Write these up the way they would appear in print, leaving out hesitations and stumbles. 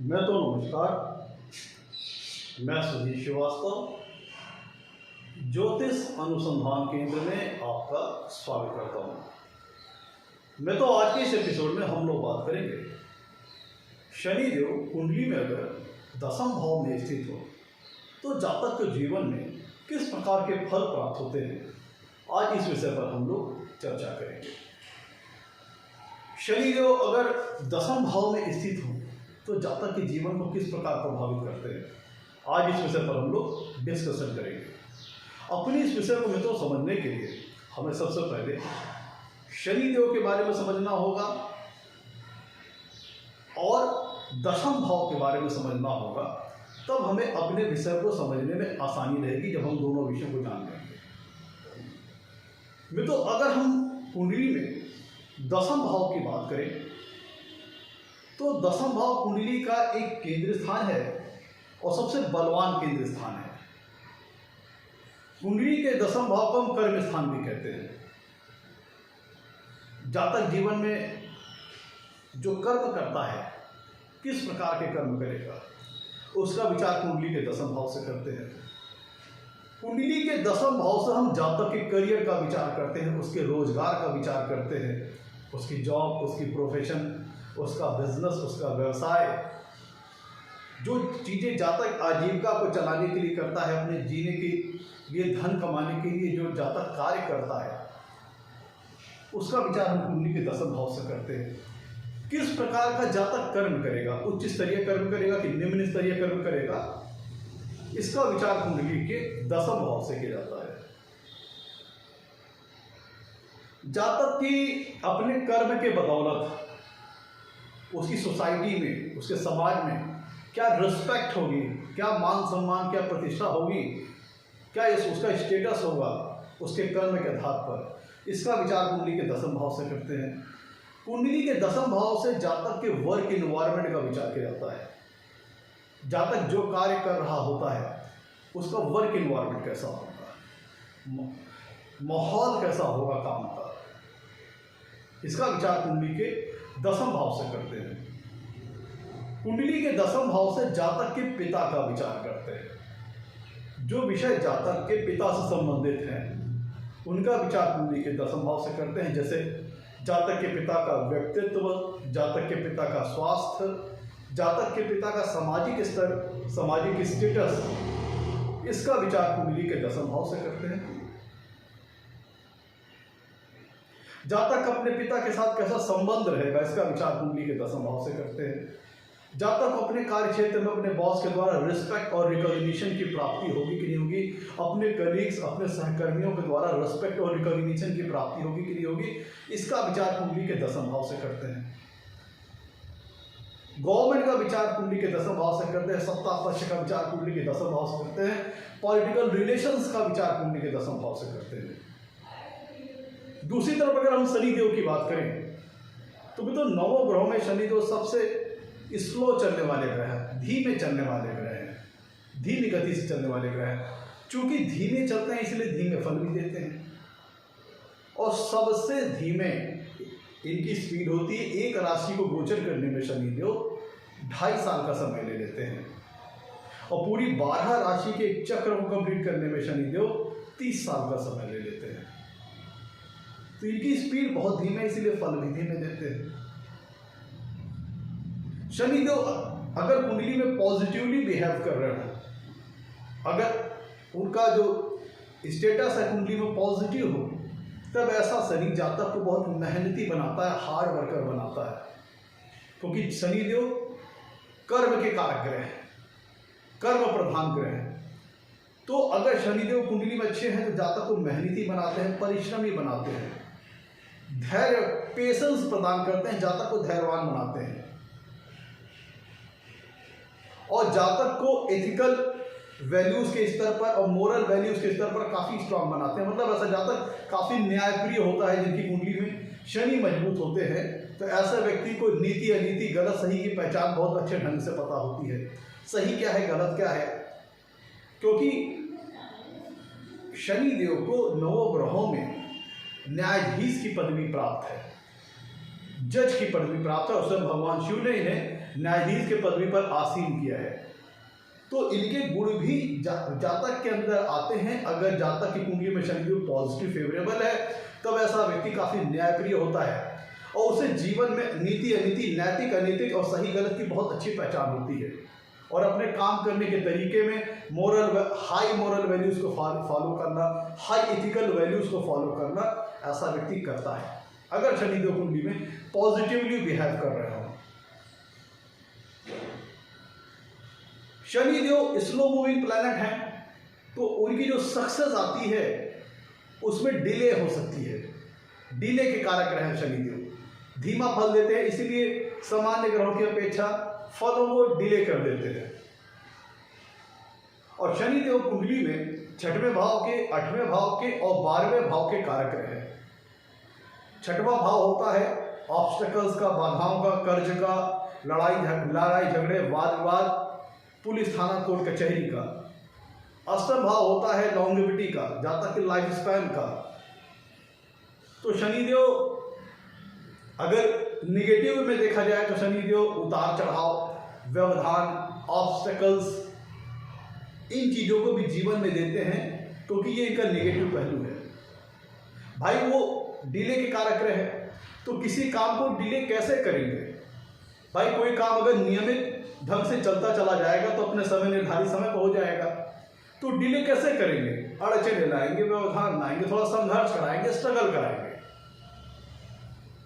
मैं तो नमस्कार। मैं सुधीर श्रीवास्तव ज्योतिष अनुसंधान केंद्र में आपका स्वागत करता हूँ। मैं तो आज के इस एपिसोड में हम लोग बात करेंगे शनिदेव कुंडली में अगर दसम भाव में स्थित हो तो जातक के जीवन में किस प्रकार के फल प्राप्त होते हैं। आज इस विषय पर हम लोग चर्चा करेंगे। शनिदेव अगर दसम भाव में स्थित हो तो जातक के जीवन को किस प्रकार प्रभावित करते हैं, आज इस विषय पर हम लोग डिस्कशन करेंगे। अपनी इस विषय को मित्रों समझने के लिए हमें सबसे पहले शनिदेव के बारे में समझना होगा और दशम भाव के बारे में समझना होगा। तब हमें अपने विषय को समझने में आसानी रहेगी जब हम दोनों विषयों को जान लेंगे। मित्रों, अगर हम कुंडली में दसम भाव की बात करें तो दसम भाव कुंडली का एक केंद्र स्थान है और सबसे बलवान केंद्र स्थान है। कुंडली के दसम भाव को हम कर्म स्थान भी कहते हैं। जातक जीवन में जो कर्म करता है, किस प्रकार के कर्म करेगा, उसका विचार कुंडली के दसम भाव से करते हैं। कुंडली के दसम भाव से हम जातक के करियर का विचार करते हैं, उसके रोजगार का विचार करते हैं, उसकी जॉब, उसकी प्रोफेशन, उसका बिजनेस, उसका व्यवसाय, जो चीज़ें जातक आजीविका को चलाने के लिए करता है, अपने जीने के लिए, धन कमाने के लिए जो जातक कार्य करता है, उसका विचार हम कुंडली के दसम भाव से करते हैं। किस प्रकार का जातक कर्म करेगा, उच्च स्तरीय कर्म करेगा कि निम्न स्तरीय कर्म करेगा, इसका विचार कुंडली के दसम भाव से किया जाता है। जातक की अपने कर्म के बदौलत उसकी सोसाइटी में, उसके समाज में क्या रिस्पेक्ट होगी, क्या मान सम्मान, क्या प्रतिष्ठा होगी, क्या उसका स्टेटस होगा उसके कर्म के आधार पर, इसका विचार कुंडली के दसम भाव से करते हैं। कुंडली के दसम भाव से जातक के वर्क इन्वायरमेंट का विचार किया जाता है। जातक जो कार्य कर रहा होता है उसका वर्क इन्वायरमेंट कैसा होगा, माहौल कैसा होगा काम का, इसका विचार कुंडली के दसम भाव से करते हैं। कुंडली के दसम भाव से जातक के पिता का विचार करते हैं। जो विषय जातक के पिता से संबंधित हैं उनका विचार कुंडली के दसम भाव से करते हैं। जैसे जातक के पिता का व्यक्तित्व, जातक के पिता का स्वास्थ्य, जातक के पिता का सामाजिक स्तर, सामाजिक स्टेटस, इसका विचार कुंडली के दसम भाव से करते हैं। जातक अपने पिता के साथ कैसा संबंध रहेगा, इसका विचार कुंडली के दसम भाव से करते हैं। जातक अपने कार्य क्षेत्र में अपने बॉस के द्वारा रिस्पेक्ट और रिकॉग्निशन की प्राप्ति होगी कि नहीं होगी, अपने कलीग्स, अपने सहकर्मियों के द्वारा रिस्पेक्ट और रिकॉग्निशन की प्राप्ति होगी कि नहीं होगी, इसका विचार कुंडली के दसम भाव से करते हैं। गवर्नमेंट का विचार कुंडली के दसम भाव से करते हैं। सत्ता पक्ष का विचार कुंडली के दसम भाव से करते हैं। पॉलिटिकल रिलेशंस का विचार कुंडली के दसम भाव से करते हैं। दूसरी तरफ अगर हम शनिदेव की बात करें तो भी तो नवों ग्रहों में शनिदेव सबसे स्लो चलने वाले ग्रह हैं, धीमे चलने वाले ग्रह हैं, धीमी गति से चलने वाले ग्रह हैं। चूंकि धीमे चलते हैं इसलिए धीमे फल भी देते हैं और सबसे धीमे इनकी स्पीड होती है। एक राशि को गोचर करने में शनिदेव 2.5 साल का समय ले लेते हैं और पूरी 12 राशि के एक चक्र को कंप्लीट करने में शनिदेव 30 साल का समय ले लेते हैं। तो इनकी स्पीड बहुत धीमे, इसीलिए फल भी धीमे देते हैं। शनिदेव अगर कुंडली में पॉजिटिवली बिहेव कर रहे हो, अगर उनका जो स्टेटस है कुंडली में पॉजिटिव हो, तब ऐसा शनि जातक को बहुत मेहनती बनाता है, हार्ड वर्कर बनाता है। क्योंकि शनिदेव कर्म के कारक ग्रह है, कर्म प्रधान ग्रह है। तो अगर शनिदेव कुंडली में अच्छे हैं तो जातक को मेहनती बनाते हैं, परिश्रमी बनाते हैं, धैर्य, पेशेंस प्रदान करते हैं, जातक को धैर्यवान बनाते हैं और जातक को एथिकल वैल्यूज के स्तर पर और मोरल वैल्यूज के स्तर पर काफी स्ट्रांग बनाते हैं। मतलब ऐसा जातक काफी न्यायप्रिय होता है जिनकी कुंडली में शनि मजबूत होते हैं। तो ऐसे व्यक्ति को नीति अनीति, गलत सही की पहचान बहुत अच्छे ढंग से पता होती है। सही क्या है, गलत क्या है, क्योंकि शनिदेव को नवों ग्रहों में न्यायाधीश की पदवी प्राप्त है। जज की पदवी प्राप्त है और स्वयं भगवान शिव ने इन्हें न्यायाधीश के पदवी पर आसीन किया है। तो इनके गुण भी जातक के अंदर आते हैं। अगर जातक की कुंडली में शनिदेव पॉजिटिव फेवरेबल है तब ऐसा व्यक्ति काफी न्यायप्रिय होता है और उसे जीवन में नीति अनीति, नैतिक अनैतिक और सही गलत की बहुत अच्छी पहचान होती है और अपने काम करने के तरीके में हाई मोरल वैल्यूज को फॉलो करना, हाई एथिकल वैल्यूज को फॉलो करना ऐसा व्यक्ति करता है अगर शनिदेव कुंडली में पॉजिटिवली बिहेव कर रहे हो। शनिदेव स्लो मूविंग प्लैनेट है तो उनकी जो सक्सेस आती है उसमें डिले हो सकती है। डिले के कारक ग्रह शनिदेव धीमा फल देते हैं, इसीलिए सामान्य ग्रहों की अपेक्षा फलों को डिले कर देते हैं। और शनिदेव कुंडली में 6वें भाव के, 8वें भाव के और 12वें भाव के कारक ग्रह हैं। 6वां भाव होता है ऑब्स्टेकल्स का, बाधाओं का, कर्ज का, लड़ाई झगड़े, वाद विवाद, पुलिस थाना कोर्ट कचहरी का। 8वां भाव होता है लॉन्गेविटी का, जातक के लाइफ स्पैन का। तो शनिदेव अगर निगेटिव में देखा जाए तो शनिदेव उतार चढ़ाव, व्यवधान, ऑब्स्टेकल्स, इन चीज़ों को भी जीवन में देते हैं क्योंकि ये इनका निगेटिव पहलू है। भाई वो डिले के कारक है तो किसी काम को डिले कैसे करेंगे? भाई कोई काम अगर नियमित ढंग से चलता चला जाएगा तो अपने समय, निर्धारित समय पर हो जाएगा। तो डिले कैसे करेंगे? अड़चने लाएंगे, व्यवधान लाएंगे, थोड़ा संघर्ष कराएंगे, स्ट्रगल कराएंगे।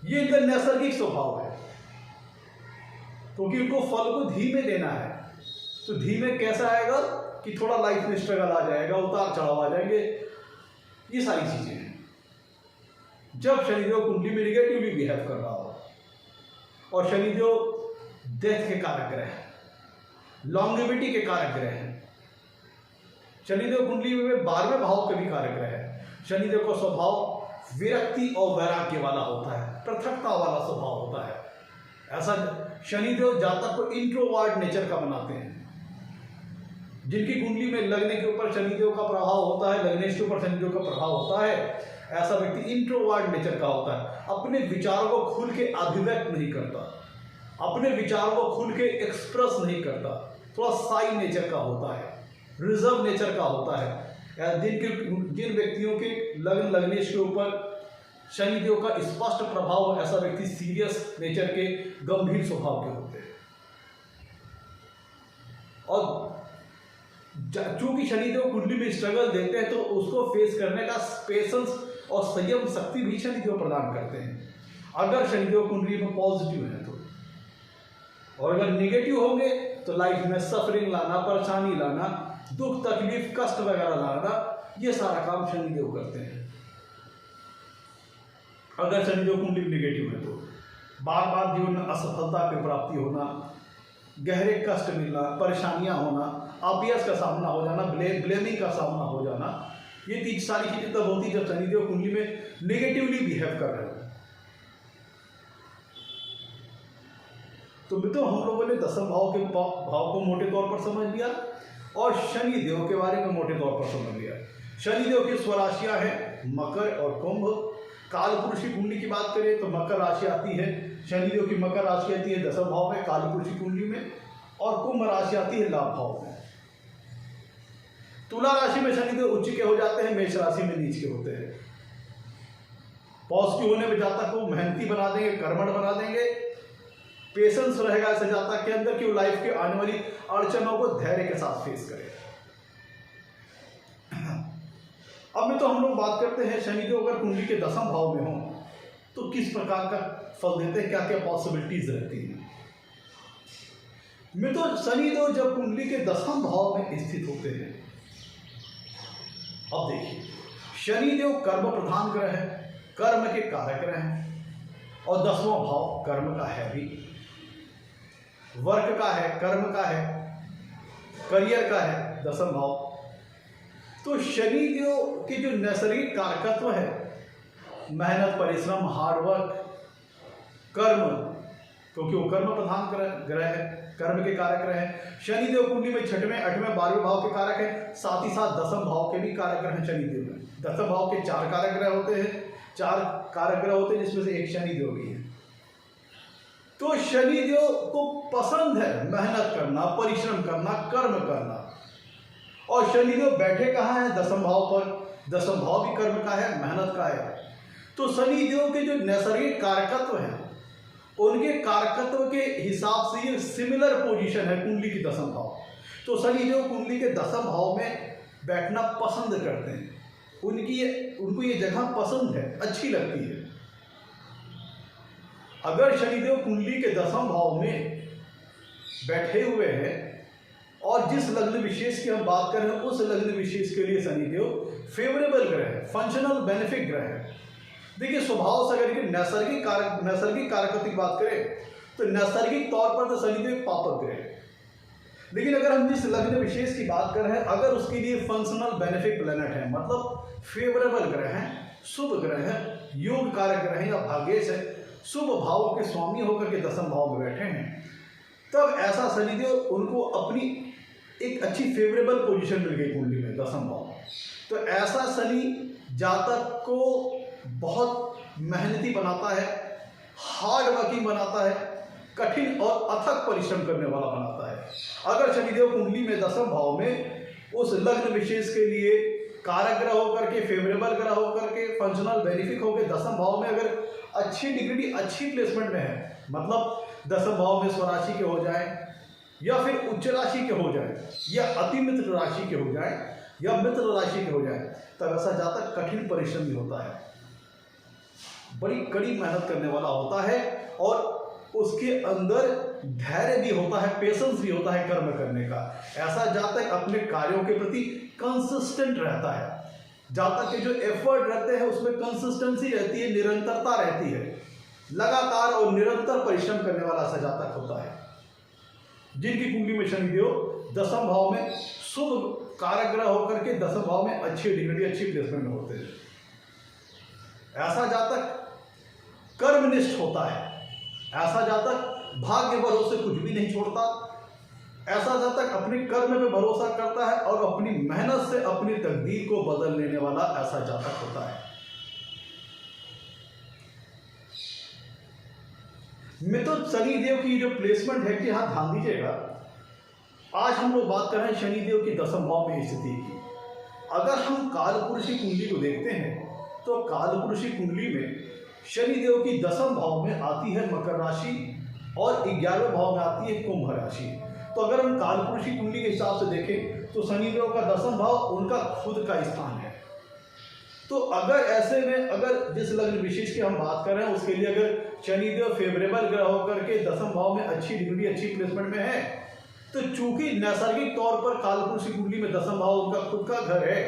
ये इनका नैसर्गिक स्वभाव है क्योंकि उनको फल को धीमे देना है। तो धीमे कैसा आएगा कि थोड़ा लाइफ में स्ट्रगल आ जाएगा, उतार चढ़ाव आ जाएंगे, ये सारी चीजें हैं। जब शनिदेव कुंडली में निगेटिवली बिहेव कर रहा हो और शनिदेव डेथ के कारक ग्रह है, लॉन्गेविटी के कारक ग्रह है। शनिदेव कुंडली में 12वें भाव के भी कारक ग्रह है। शनिदेव का स्वभाव विरक्ति और वैराग्य वाला होता है, पृथकता वाला स्वभाव होता है। ऐसा शनिदेव जातक को इंट्रोवर्ट नेचर का बनाते हैं। जिनकी कुंडली में लगने के ऊपर शनिदेव का प्रभाव होता है, लग्नेश के ऊपर शनिदेव का प्रभाव होता है, ऐसा व्यक्ति इंट्रोवर्ट नेचर का होता है। अपने विचारों को खुल के अभिव्यक्त नहीं करता, अपने विचारों को खुल के एक्सप्रेस नहीं करता, थोड़ा साई नेचर का होता है, रिजर्व नेचर का होता है। जिन व्यक्तियों के लग्न लग्नेश के ऊपर शनिदेव का स्पष्ट प्रभाव हो, ऐसा व्यक्ति सीरियस नेचर के, गंभीर स्वभाव के होते हैं। और चूंकि शनिदेव कुंडली में स्ट्रगल देते हैं तो उसको फेस करने का पेशेंस और संयम शक्ति भी शनिदेव प्रदान करते हैं अगर शनिदेव कुंडली में पॉजिटिव है तो। और अगर निगेटिव होंगे तो लाइफ में सफरिंग लाना, परेशानी लाना, दुख तकलीफ कष्ट वगैरह लाना, ये सारा काम शनिदेव करते हैं। अगर शनिदेव कुंडली में निगेटिव है तो बार बार जीवन में असफलता की प्राप्ति होना, गहरे कष्ट मिलना, परेशानियां होना, अपयश का सामना हो जाना, ब्लेमिंग का सामना हो जाना, ये तीन सारी चीजें तब होती जब शनिदेव कुंडली में निगेटिवली बिहेव कर रहे हो। तो मित्रों, हम लोगों ने 10 भाव को मोटे तौर पर समझ लिया और शनिदेव के बारे में मोटे तौर पर समझ लिया। शनिदेव की स्वराशियां हैं मकर और कुंभ। कालपुरुष की कुंडली की बात करें तो मकर राशि आती है, शनिदेव की मकर राशि आती है 10 भाव में कालपुरुष की कुंडली में, और कुंभ राशि आती है लाभ भाव में। तुला राशि में शनिदेव उच्च के हो जाते हैं, मेष राशि में नीच के होते हैं। पॉजिटिव होने में जातक को मेहनती बना देंगे, कर्मठ बना देंगे, पेशेंस रहेगा ऐसे जातक के अंदर कि वो लाइफ के आने वाली अड़चनों को धैर्य के साथ फेस करे। अब में तो हम लोग बात करते हैं शनिदेव अगर कुंडली के 10वें भाव में हो तो किस प्रकार का फल देते हैं, क्या क्या पॉसिबिलिटीज रहती हैं। में तो शनिदेव जब कुंडली के 10वें भाव में स्थित होते हैं, अब देखिए शनिदेव कर्म प्रधान ग्रह है, कर्म के कारक ग्रह हैं और 10वां भाव कर्म का है भी, वर्क का है, कर्म का है, करियर का है 10वां भाव। तो शनिदेव की जो नैसर्गिक कारकत्व है, मेहनत, परिश्रम, हार्डवर्क, कर्म, क्योंकि वो कर्म प्रधान ग्रह है, कर्म के कारक ग्रह है। शनिदेव कुंडली में 6वें, 8वें, 12वें भाव के कारक है, साथ ही साथ 10वें भाव के भी कारक ग्रह हैं शनिदेव में। 10वें भाव के 4 कारक ग्रह होते हैं, 4 कारक ग्रह होते हैं जिसमें से एक शनिदेव भी है। तो शनिदेव को पसंद है मेहनत करना, परिश्रम करना, कर्म करना। और शनिदेव बैठे कहाँ है? दसम भाव पर। दसम भाव भी कर्म का है, मेहनत का है। तो शनिदेव के जो नैसर्गिक कारकत्व हैं, उनके कारकत्व के हिसाब से ये सिमिलर पोजीशन है कुंडली की दसम भाव। तो शनिदेव कुंडली के दसम भाव में बैठना पसंद करते हैं। उनको ये जगह पसंद है, अच्छी लगती है। अगर शनिदेव कुंडली के दसम भाव में बैठे हुए हैं और जिस लग्न विशेष की हम बात कर रहे हैं उस लग्न विशेष के लिए शनिदेव फेवरेबल ग्रह है, फंक्शनल बेनिफिक ग्रह है। देखिए स्वभाव से अगर नैसर्गिक कारकत्व की बात करें तो नैसर्गिक तौर पर तो शनिदेव पापक ग्रह है। लेकिन अगर हम जिस लग्न विशेष की बात कर रहे हैं, अगर उसके लिए फंक्शनल बेनिफिक प्लैनेट है, मतलब फेवरेबल ग्रह है, शुभ ग्रह है, योग कारक ग्रह है या भाग्येश है, शुभ भावों के स्वामी होकर के दसम भाव में बैठे हैं, तब ऐसा शनिदेव उनको अपनी एक अच्छी फेवरेबल पोजीशन मिल गई कुंडली में दसम भाव। तो ऐसा शनि जातक को बहुत मेहनती बनाता है, हार्ड वर्किंग बनाता है, कठिन और अथक परिश्रम करने वाला बनाता है। अगर शनिदेव कुंडली में दसम भाव में उस लग्न विशेष के लिए कारक ग्रह होकर के, फेवरेबल ग्रह होकर के, फंक्शनल बेनिफिक होकर दसम भाव में अगर अच्छी डिग्री, अच्छी प्लेसमेंट में है, मतलब दसम भाव में स्वराशि के हो जाए या फिर उच्च राशि के हो जाए या अति मित्र राशि के हो जाए या मित्र राशि के हो जाए, तब ऐसा जातक कठिन परिश्रम भी होता है, बड़ी कड़ी मेहनत करने वाला होता है और उसके अंदर धैर्य भी होता है, पेशेंस भी होता है कर्म करने का। ऐसा जातक अपने कार्यों के प्रति कंसिस्टेंट रहता है। जातक के जो एफर्ट रहते हैं उसमें कंसिस्टेंसी रहती है, निरंतरता रहती है, लगातार और निरंतर परिश्रम करने वाला ऐसा जातक होता है। जिनकी कुंडली में शनिदेव दसम भाव में शुभ कारक ग्रह होकर के दसम भाव में अच्छी डिग्री, अच्छी प्लेसमेंट में होते हैं, ऐसा जातक कर्मनिष्ठ होता है। ऐसा जातक भाग्य भरोसे कुछ भी नहीं छोड़ता। ऐसा जातक अपने कर्म पे भरोसा करता है और अपनी मेहनत से अपनी तकदीर को बदल लेने वाला ऐसा जातक होता है। मित्रों, शनिदेव की जो प्लेसमेंट है कि हाँ ध्यान दीजिएगा, आज हम लोग बात कर रहे हैं शनिदेव की दसम भाव में स्थिति की। अगर हम कालपुरुषी कुंडली को देखते हैं तो कालपुरुषी कुंडली में शनिदेव की दसम भाव में आती है मकर राशि और 11वें भाव में आती है कुंभ राशि। तो अगर हम कालपुरुषी कुंडली के हिसाब से देखें तो शनिदेव का दसम भाव उनका खुद का स्थान है। तो अगर ऐसे में अगर जिस लग्न विशेष की हम बात कर रहे हैं उसके लिए अगर शनिदेव फेवरेबल ग्रह होकर के दसम भाव में अच्छी डिग्री, अच्छी प्लेसमेंट में है, तो चूंकि नैसर्गिक तौर पर कालपुरुषी कुंडली में दसम भाव उनका खुद का घर है,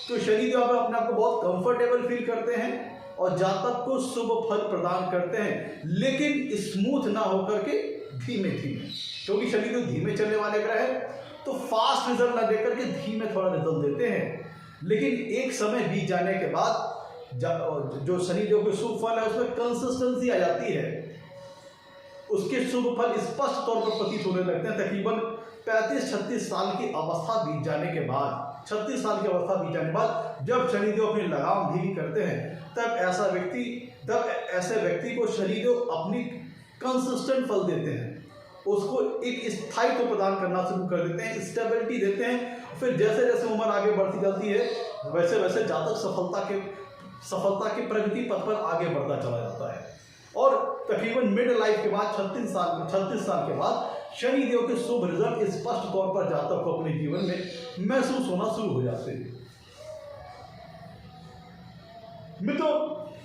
तो शनिदेव अपने आप को बहुत कंफर्टेबल फील करते हैं और जातक को शुभ फल प्रदान करते हैं, लेकिन स्मूथ ना होकर के धीमे धीमे, क्योंकि शनिदेव धीमे चलने वाले ग्रह है तो फास्ट रिजल्ट ना देकर के धीमे थोड़ा रिजल्ट देते हैं। लेकिन एक समय बीत जाने के बाद जो शनिदेव के शुभ फल है उसमें कंसिस्टेंसी आ जाती है, उसके शुभ फल स्पष्ट तौर पर प्रतीत होने लगते हैं। तकरीबन 35-36 साल की अवस्था बीत जाने के बाद, 36 साल की अवस्था बीत जाने के बाद जब शनिदेव अपनी लगाम ढीली करते हैं, तब ऐसे व्यक्ति को शनिदेव अपनी कंसिस्टेंट फल देते हैं, उसको एक स्थायित्व प्रदान करना शुरू कर देते हैं, स्टेबिलिटी देते हैं। फिर जैसे जैसे उम्र आगे बढ़ती जाती है वैसे वैसे जातक सफलता के प्रगति पथ पर आगे बढ़ता चला जाता है और तकरीबन मिड लाइफ के बाद 36 साल के बाद शनिदेव के शुभ रिजल्ट स्पष्ट तौर पर जातक को अपने जीवन में महसूस होना शुरू हो जाते हैं। मित्रों,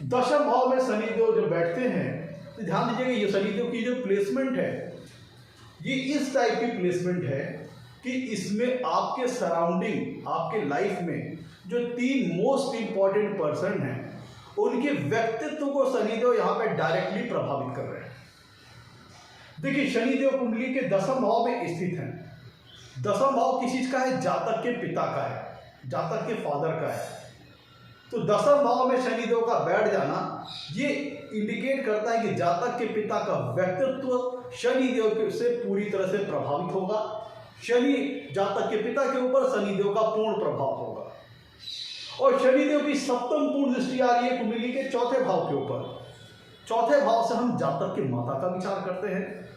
दशम भाव में शनिदेव जब बैठते हैं तो ध्यान दीजिएगा, ये शनिदेव की जो प्लेसमेंट है ये इस टाइप की प्लेसमेंट है कि इसमें आपके सराउंडिंग, आपके लाइफ में जो 3 मोस्ट इंपॉर्टेंट पर्सन हैं उनके व्यक्तित्व को शनिदेव यहाँ पे डायरेक्टली प्रभावित कर रहे हैं। देखिए, शनिदेव कुंडली के दसम भाव में स्थित है। दसम भाव किस चीज का है? जातक के पिता का है, जातक के फादर का है। तो दसम भाव में शनिदेव का बैठ जाना ये इंडिकेट करता है कि जातक के पिता का व्यक्तित्व शनिदेव से पूरी तरह से प्रभावित होगा। शनि जातक के पिता के ऊपर शनिदेव का पूर्ण प्रभाव होगा और शनिदेव की सप्तम पूर्ण दृष्टि आ रही है कुंडली के 4थे भाव के ऊपर। चौथे भाव से हम जातक के माता का विचार करते हैं।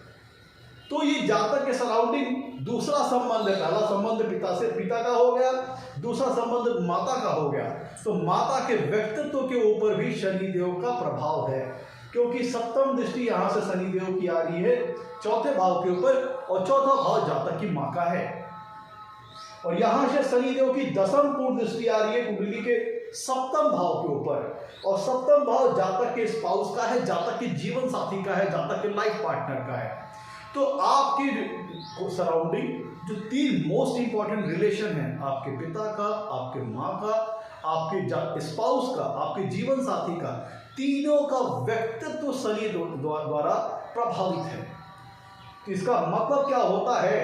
तो ये जातक के सराउंडिंग दूसरा संबंध है। पहला संबंध पिता का हो गया, दूसरा संबंध माता का हो गया। तो माता के व्यक्तित्व के ऊपर भी शनिदेव का प्रभाव है, क्योंकि सप्तम दृष्टि यहाँ से शनिदेव की आ रही है चौथे भाव के ऊपर, और चौथा भाव जातक की माँ का है। और यहाँ से शनिदेव की दसम पूर्ण दृष्टि आ रही है कुंडली के सप्तम भाव के ऊपर, और सप्तम भाव जातक के स्पाउस का है, जातक के जीवन साथी का है, जातक के लाइफ पार्टनर का है। तो आपकी सराउंडिंग जो 3 मोस्ट इंपॉर्टेंट रिलेशन है, आपके पिता का, आपके माँ का, आपके स्पाउस का, आपके जीवन साथी का, तीनों का व्यक्तित्व शनि द्वारा प्रभावित है। तो इसका मतलब क्या होता है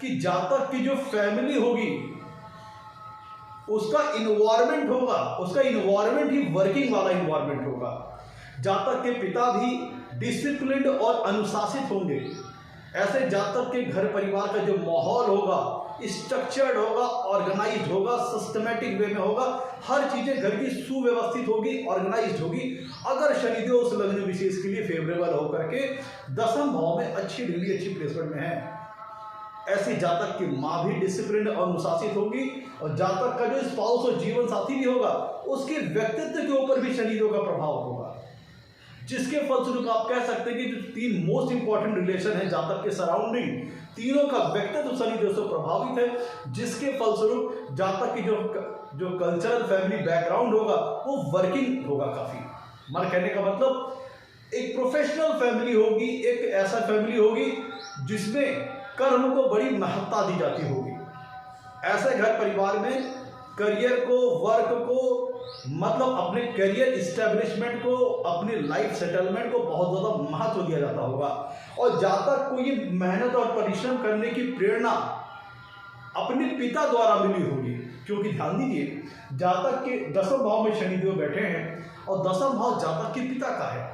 कि जातक की जो फैमिली होगी उसका इन्वायरमेंट होगा, उसका इन्वायरमेंट ही वर्किंग वाला इन्वायरमेंट होगा। जातक के पिता भी डिसिप्लिन्ड और अनुशासित होंगे। ऐसे जातक के घर परिवार का जो माहौल होगा स्ट्रक्चर्ड होगा, ऑर्गेनाइज्ड होगा, सिस्टमेटिक वे में होगा, हर चीजें घर की सुव्यवस्थित होगी, ऑर्गेनाइज्ड होगी। अगर शनिदेव उस लग्न विशेष के लिए फेवरेबल होकर के दसम भाव में अच्छी डिग्री, अच्छी प्लेसमेंट में है, ऐसे जातक की माँ भी डिसिप्लिन और अनुशासित होगी, और जातक का जो स्पाउस और जीवन साथी भी होगा उसके व्यक्तित्व के ऊपर भी शनिदेव का प्रभाव होगा, जिसके फलस्वरूप आप कह सकते हैं कि जो 3 मोस्ट इंपॉर्टेंट रिलेशन है जातक के सराउंडिंग, तीनों का व्यक्तित्व शनिदेव से प्रभावित है, जिसके फलस्वरूप जातक की जो कल्चरल फैमिली बैकग्राउंड होगा वो वर्किंग होगा काफी। हमारे कहने का मतलब एक प्रोफेशनल फैमिली होगी, एक ऐसा फैमिली होगी जिसमें कर्म को बड़ी महत्ता दी जाती होगी। ऐसे घर परिवार में करियर को, वर्क को, मतलब अपने करियर इस्टेब्लिशमेंट को, अपनी लाइफ सेटलमेंट को बहुत ज़्यादा महत्व दिया जाता होगा, और जातक को ये मेहनत और परिश्रम करने की प्रेरणा अपने पिता द्वारा मिली होगी। क्योंकि ध्यान दीजिए, जातक के दसम भाव में शनिदेव बैठे हैं और दसम भाव जातक के पिता का है।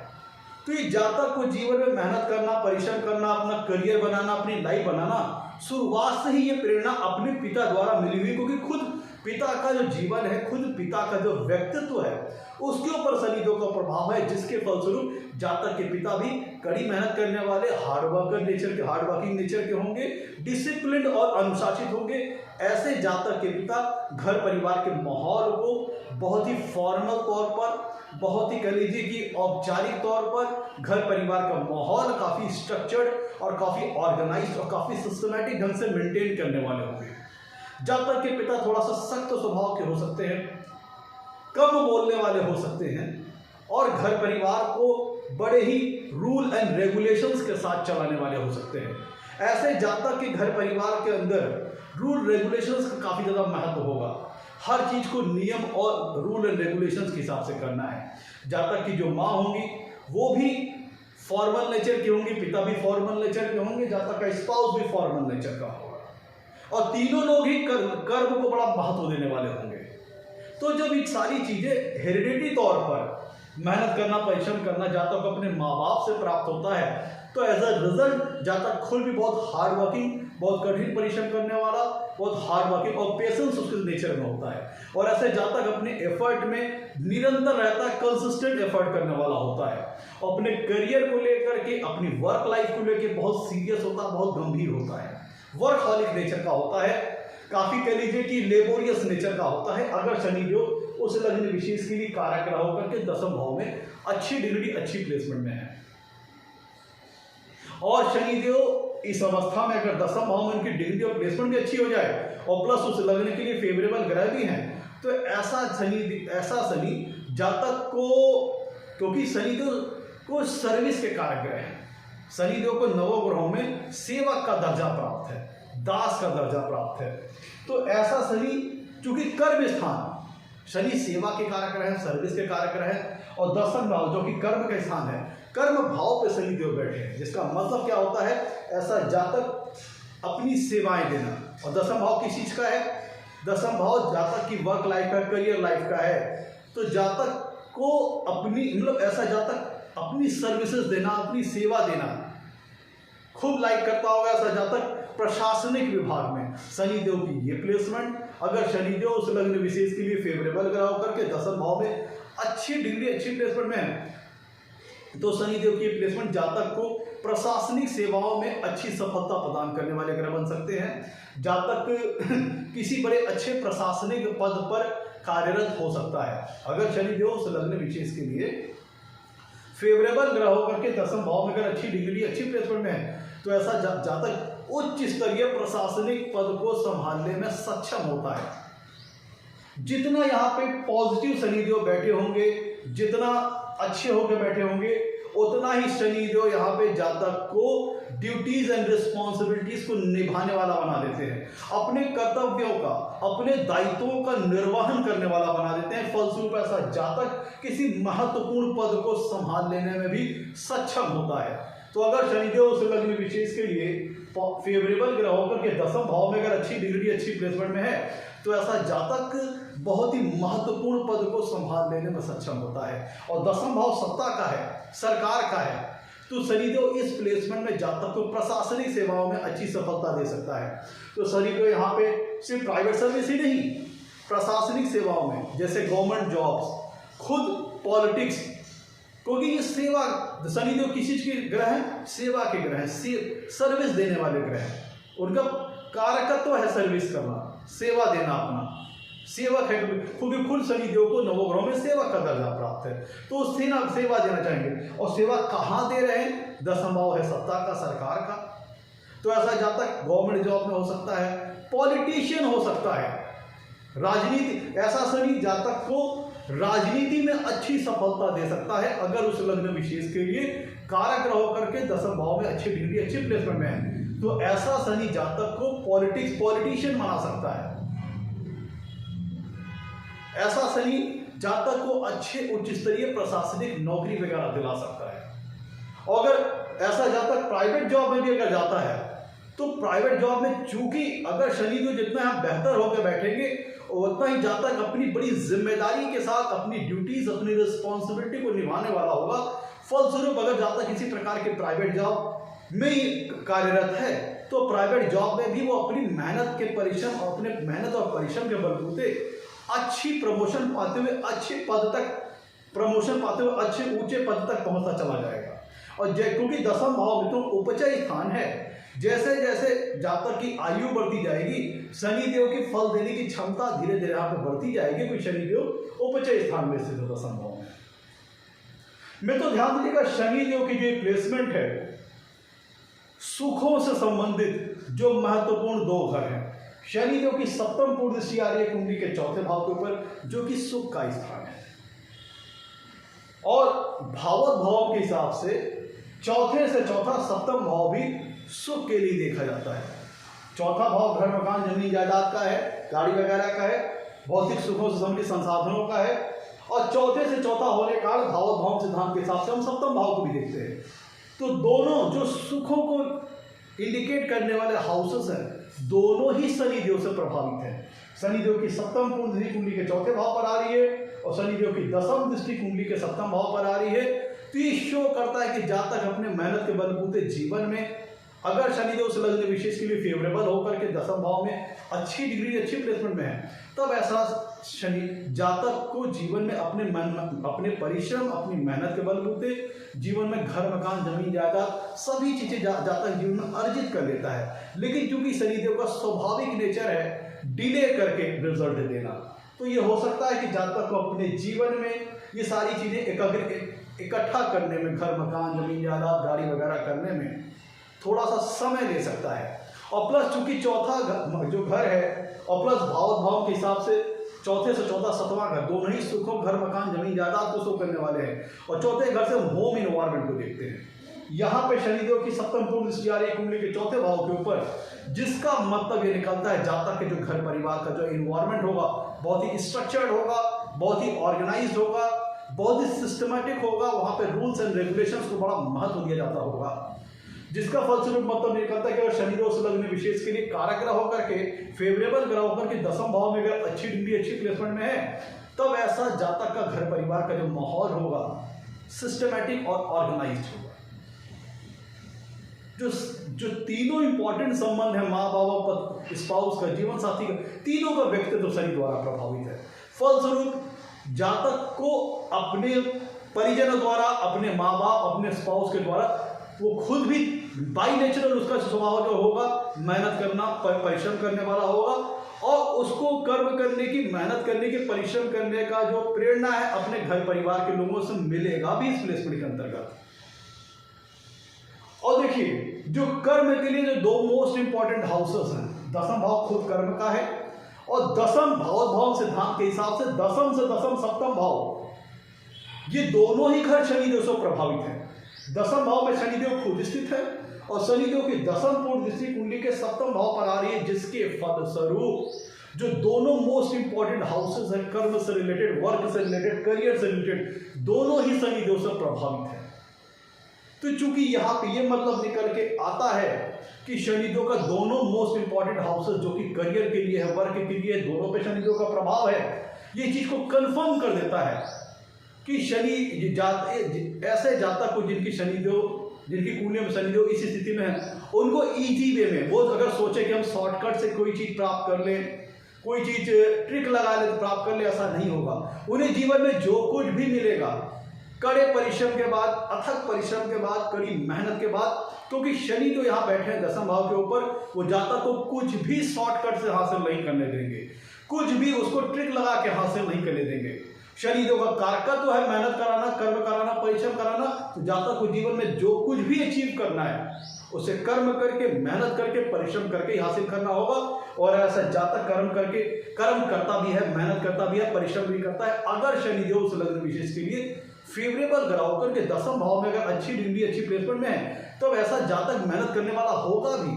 तो ये जातक को जीवन में मेहनत करना, परिश्रम करना, अपना करियर बनाना, अपनी लाइफ बनाना, शुरुआत से ही ये प्रेरणा अपने पिता द्वारा मिली हुई, क्योंकि खुद पिता का जो जीवन है, खुद पिता का जो व्यक्तित्व है, उसके ऊपर शनिदेव का प्रभाव है, जिसके फलस्वरूप जातक के पिता भी कड़ी मेहनत करने वाले, हार्ड वर्किंग नेचर के होंगे, डिसिप्लिन और अनुशासित होंगे। ऐसे जातक के पिता घर परिवार के माहौल को बहुत ही फॉर्मल तौर पर, बहुत ही कह लीजिए कि औपचारिक तौर पर घर परिवार का माहौल काफ़ी स्ट्रक्चर्ड और काफ़ी ऑर्गेनाइज्ड और काफ़ी सिस्टमैटिक ढंग से मेंटेन करने वाले होंगे। जातक के पिता थोड़ा सा सख्त स्वभाव के हो सकते हैं, कम बोलने वाले हो सकते हैं, और घर परिवार को बड़े ही रूल एंड रेगुलेशंस के साथ चलाने वाले हो सकते हैं। ऐसे जातक के घर परिवार के अंदर रूल रेगुलेशंस का काफ़ी ज़्यादा महत्व होगा। हर चीज़ को नियम और रूल एंड रेगुलेशंस के हिसाब से करना है। जातक की जो माँ होंगी वो भी फॉर्मल नेचर की होंगी, पिता भी फॉर्मल नेचर के होंगे, जातक का स्पाउस भी फॉर्मल नेचर का होगा, और तीनों लोग ही कर्म को बड़ा महत्व देने वाले होंगे। तो जब ये सारी चीज़ें हेरिडिटी तौर पर मेहनत करना, परिश्रम करना जातक को अपने माँ बाप से प्राप्त होता है, तो एज अ रिजल्ट जातक खुद भी बहुत हार्ड वर्किंग, बहुत कठिन परिश्रम करने वाला, बहुत हार्ड वर्किंग और पेशेंस उसके नेचर में होता है। और ऐसे जातक अपने एफर्ट में निरंतर रहता है, कंसिस्टेंट एफर्ट करने वाला होता है, और अपने करियर को लेकर के, अपनी वर्क लाइफ को लेकर बहुत सीरियस होता है, बहुत गंभीर होता है, वर्कहॉलिक नेचर का होता है, काफ़ी कह लीजिए कि लेबोरियस नेचर का होता है। अगर शनिदेव उस लग्न विशेष के लिए कारक रहा होकर के दसम भाव में अच्छी डिग्री, अच्छी प्लेसमेंट में है, और शनिदेव इस अवस्था में अगर दसम भाव में उनकी डिग्री और प्लेसमेंट भी अच्छी हो जाए और प्लस उस लग्न के लिए फेवरेबल ग्रह भी हैं, तो ऐसा शनि जातक को, क्योंकि शनिदेव को सर्विस के कारक ग्रह हैं, शनिदेव को नवग्रहों में सेवक का दर्जा प्राप्त है, दास का दर्जा प्राप्त है। तो ऐसा शनि, चूंकि कर्म स्थान, शनि सेवा के कारक रहे, सर्विस के कारक रहे, और दसम भाव जो कि कर्म का स्थान है, कर्म भाव पे शनिदेव बैठे हैं, जिसका मतलब क्या होता है, ऐसा जातक अपनी सेवाएं देना। और दसम भाव किस चीज का है, दसम भाव जातक की वर्क लाइफ का, करियर लाइफ का है। तो जातक को अपनी, मतलब ऐसा जातक अपनी सर्विसेज देना, अपनी सेवा देना खूब लाइक करता होगा। ऐसा जातक प्रशासनिक विभाग में शनिदेव की ये प्लेसमेंट, अगर शनिदेव उस लग्न विशेष के लिए फेवरेबल ग्रह होकर के दसम भाव में अच्छी डिग्री, अच्छी प्लेसमेंट में है, तो शनिदेव की प्लेसमेंट जातक को प्रशासनिक सेवाओं में अच्छी सफलता प्रदान करने वाले ग्रह बन सकते हैं। जातक किसी बड़े अच्छे प्रशासनिक पद पर कार्यरत हो सकता है। अगर शनिदेव उस लग्न विशेष के लिए फेवरेबल ग्रह होकर के 10वें भाव में अगर अच्छी डिग्री अच्छी प्लेसमेंट में है तो ऐसा जातक उच्च स्तरीय प्रशासनिक पद को संभालने में सक्षम होता है। जितना यहाँ पे पॉजिटिव शनिदेव बैठे होंगे, जितना अच्छे होकर बैठे होंगे, उतना ही शनिदेव यहाँ पे जातक को ड्यूटीज एंड रिस्पॉन्सिबिलिटीज को निभाने वाला बना देते हैं, अपने कर्तव्यों का, अपने दायित्वों का निर्वहन करने वाला बना देते हैं। फलस्वरूप ऐसा जातक किसी महत्वपूर्ण पद को संभाल लेने में भी सक्षम होता है। तो अगर शनिदेव उस लग्न विशेष के लिए फेवरेबल ग्रह होकर के 10वें भाव में अगर अच्छी डिग्री अच्छी प्लेसमेंट में है तो ऐसा जातक बहुत ही महत्वपूर्ण पद को संभाल लेने में सक्षम होता है। और 10वां भाव सत्ता का है, सरकार का है, तो शनिदेव इस प्लेसमेंट में जातक को प्रशासनिक सेवाओं में अच्छी सफलता दे सकता है। तो शनिदेव यहाँ पे सिर्फ प्राइवेट सर्विस ही नहीं, प्रशासनिक सेवाओं में जैसे गवर्नमेंट जॉब्स, खुद पॉलिटिक्स, क्योंकि ये सेवा, शनिदेव किसी चीज के ग्रह हैं, सेवा के ग्रह हैं, सर्विस देने वाले ग्रह हैं। उनका कारकत्व है सर्विस करना, सेवा देना, अपना सेवक है। खुद शनिदेव को नवग्रहों में सेवक का दर्जा प्राप्त है, तो सेवा देना चाहेंगे। और सेवा कहाँ दे रहे हैं? 10वां भाव है सत्ता का, सरकार का। तो ऐसा जातक गवर्नमेंट जॉब में हो सकता है, पॉलिटिशियन हो सकता है, राजनीति, ऐसा शनि जातक को राजनीति में अच्छी सफलता दे सकता है अगर उस लग्न विशेष के लिए कारक ग्रह होकर के 10वें भाव में अच्छी डिग्री अच्छी प्लेसमेंट में है। तो ऐसा शनि जातक को पॉलिटिशियन बना सकता है। ऐसा शनि जातक को अच्छे उच्च स्तरीय प्रशासनिक नौकरी वगैरह दिला सकता है। और अगर ऐसा जातक प्राइवेट जॉब में भी अगर जाता है तो प्राइवेट जॉब में चूंकि अगर शनि जो जितना हम बेहतर होकर बैठेंगे उतना ही जातक अपनी बड़ी जिम्मेदारी के साथ अपनी ड्यूटीज, अपनी रिस्पॉन्सिबिलिटी को निभाने वाला होगा। फलस्वरूप अगर जातक किसी प्रकार के प्राइवेट जॉब में ही कार्यरत है तो प्राइवेट जॉब में भी वो अपनी मेहनत के परिश्रम, अपने मेहनत और परिश्रम के बलबूते अच्छी प्रमोशन पाते हुए अच्छे पद तक प्रमोशन पाते हुए अच्छे ऊंचे पद तक पहुंचता चला जाएगा। और क्योंकि 10वां भाव में तो उपचय स्थान है, जैसे जैसे जातक की आयु बढ़ती जाएगी शनिदेव की फल देने की क्षमता धीरे धीरे यहाँ पे बढ़ती जाएगी। कोई शनिदेव उपचय स्थान में स्थित है 10वां भाव में तो ध्यान दीजिएगा शनिदेव की जो प्लेसमेंट है सुखों से संबंधित जो महत्वपूर्ण 2 घर हैं। शनिदेव की 7वीं पूर्ण दृष्टि आ रही है कुंडली के 4थे भाव के ऊपर जो कि सुख का स्थान है। और भावत भाव के हिसाब से 4थे से 4था 7वां भाव भी सुख के लिए देखा जाता है। 4था भाव घर मकान जमीन जायदाद का है, गाड़ी वगैरह का है, भौतिक सुखों से संबंधित संसाधनों का है। और 4थे से 4था होने का भावत भाव सिद्धांत के हिसाब से हम 7वें भाव को भी देखते हैं। तो दोनों जो सुखों को इंडिकेट करने वाले हाउसेस हैं दोनों ही शनिदेव से प्रभावित हैं। शनिदेव की 7वीं पूर्ण दृष्टि कुंडली के 4थे भाव पर आ रही है और शनिदेव की 10वीं दृष्टि कुंडली के 7वें भाव पर आ रही है। तो ये शो करता है कि जातक अपने मेहनत के बलबूते जीवन में अगर शनिदेव से लग्न विशेष के लिए फेवरेबल होकर के 10वें भाव में अच्छी डिग्री अच्छी प्लेसमेंट में है तब ऐसा शनि जातक को जीवन में अपने परिश्रम अपनी मेहनत के बलबूते जीवन में घर मकान जमीन जायदाद सभी चीजें जातक जीवन में अर्जित कर लेता है। लेकिन क्योंकि शनिदेव का स्वाभाविक नेचर है डिले करके रिजल्ट देना, तो ये हो सकता है कि जातक को अपने जीवन में ये सारी चीजें इकट्ठा करने में, घर मकान जमीन जायदाद गाड़ी वगैरह करने में थोड़ा सा समय ले सकता है। और प्लस चूंकि चौथा जो घर है और प्लस भाव के हिसाब से 4थे से 4था 7वां घर दोनों ही सुखों घर मकान जमीन जायदाद को शो करने वाले हैं। और 4थे घर से होम इन्वायरमेंट को देखते हैं। यहाँ पे शनिदेव की 7वीं पूर्ण दृष्टि आ रही है कुंडली के 4थे भाव के ऊपर, जिसका मतलब ये निकलता है जातक के जो घर परिवार का जो इन्वायरमेंट होगा बहुत ही स्ट्रक्चर्ड होगा, बहुत ही ऑर्गेनाइज्ड होगा, बहुत ही सिस्टमेटिक होगा। वहाँ पे रूल्स एंड रेगुलेशंस को बड़ा महत्व दिया जाता होगा, जिसका फलस्वरूप मतलब निकलता है कि अगर शनिदेव से लग्न विशेष के लिए कारक ग्रह होकर के फेवरेबल ग्रह होकर के 10वें भाव में अगर अच्छी डिग्री अच्छी प्लेसमेंट में है तब ऐसा जातक का घर परिवार का जो माहौल होगा सिस्टमेटिक और ऑर्गेनाइज्ड होगा। जो तीनों इंपॉर्टेंट संबंध है माँ बाप स्पाउस का जीवन साथी का, तीनों का व्यक्तित्व शनि द्वारा प्रभावित है। फलस्वरूप जातक को अपने परिजनों द्वारा, अपने माँ बाप, अपने स्पाउस के द्वारा, वो खुद भी बाई नेचुरल उसका स्वभाव जो होगा मेहनत करना, परिश्रम करने वाला होगा, और उसको कर्म करने की, मेहनत करने की, परिश्रम करने का जो प्रेरणा है अपने घर परिवार के लोगों से मिलेगा भी इस प्लेसमेंट के अंतर्गत। और देखिए, जो कर्म के लिए जो दो मोस्ट इंपॉर्टेंट हाउसेस हैं, दसम भाव खुद कर्म का है, और दसम भाव सिद्धांत के हिसाब से दसम से दसम सप्तम भाव, ये दोनों ही घर शनिदेव से प्रभावित है। दसम भाव में शनिदेव खुद स्थित है, और शनिदेव की दसम पूर्ण दृष्टि कुंडली के सप्तम भाव पर आ रही है, जिसके फलस्वरूप जो दोनों मोस्ट इंपॉर्टेंट हाउसेस हैं, कर्म से रिलेटेड, वर्क से रिलेटेड, करियर से रिलेटेड, दोनों ही शनिदेव से प्रभावित है। तो चूंकि यहाँ पे ये मतलब निकल के आता है कि शनिदेव का दोनों मोस्ट इंपॉर्टेंट हाउसेस जो कि करियर के लिए है, वर्क के लिए, दोनों पे शनिदेव का प्रभाव है, ये चीज को कंफर्म कर देता है कि शनि ऐसे जातक को जिनकी शनिदेव, जिनकी कुंडली में शनिदेव इस स्थिति में है, उनको इजी वे में, वो अगर सोचे कि हम शॉर्टकट से कोई चीज प्राप्त कर लें, कोई चीज ट्रिक लगा ले तो प्राप्त कर ले, ऐसा नहीं होगा। उन्हें जीवन में जो कुछ भी मिलेगा, कड़े परिश्रम के बाद, अथक परिश्रम के बाद, कड़ी मेहनत के बाद, क्योंकि शनि तो यहाँ बैठे हैं दसम भाव के ऊपर, वो जातक को कुछ भी शॉर्टकट से हासिल नहीं करने देंगे, कुछ भी उसको ट्रिक लगा के हासिल नहीं करने देंगे। शनिदेव का कारकत्व तो है मेहनत कराना, कर्म कराना, परिश्रम कराना। तो जातक को जीवन में जो कुछ भी अचीव करना है उसे कर्म करके, मेहनत करके, परिश्रम करके ही हासिल करना होगा। और ऐसा जातक कर्म करता भी है, मेहनत करता भी है, परिश्रम भी करता है। अगर शनिदेव उस लग्न विशेष के लिए फेवरेबल ग्रह होकर के दसम भाव में अगर अच्छी डिग्री, अच्छी प्लेसमेंट में है, तो ऐसा जातक मेहनत करने वाला होगा भी,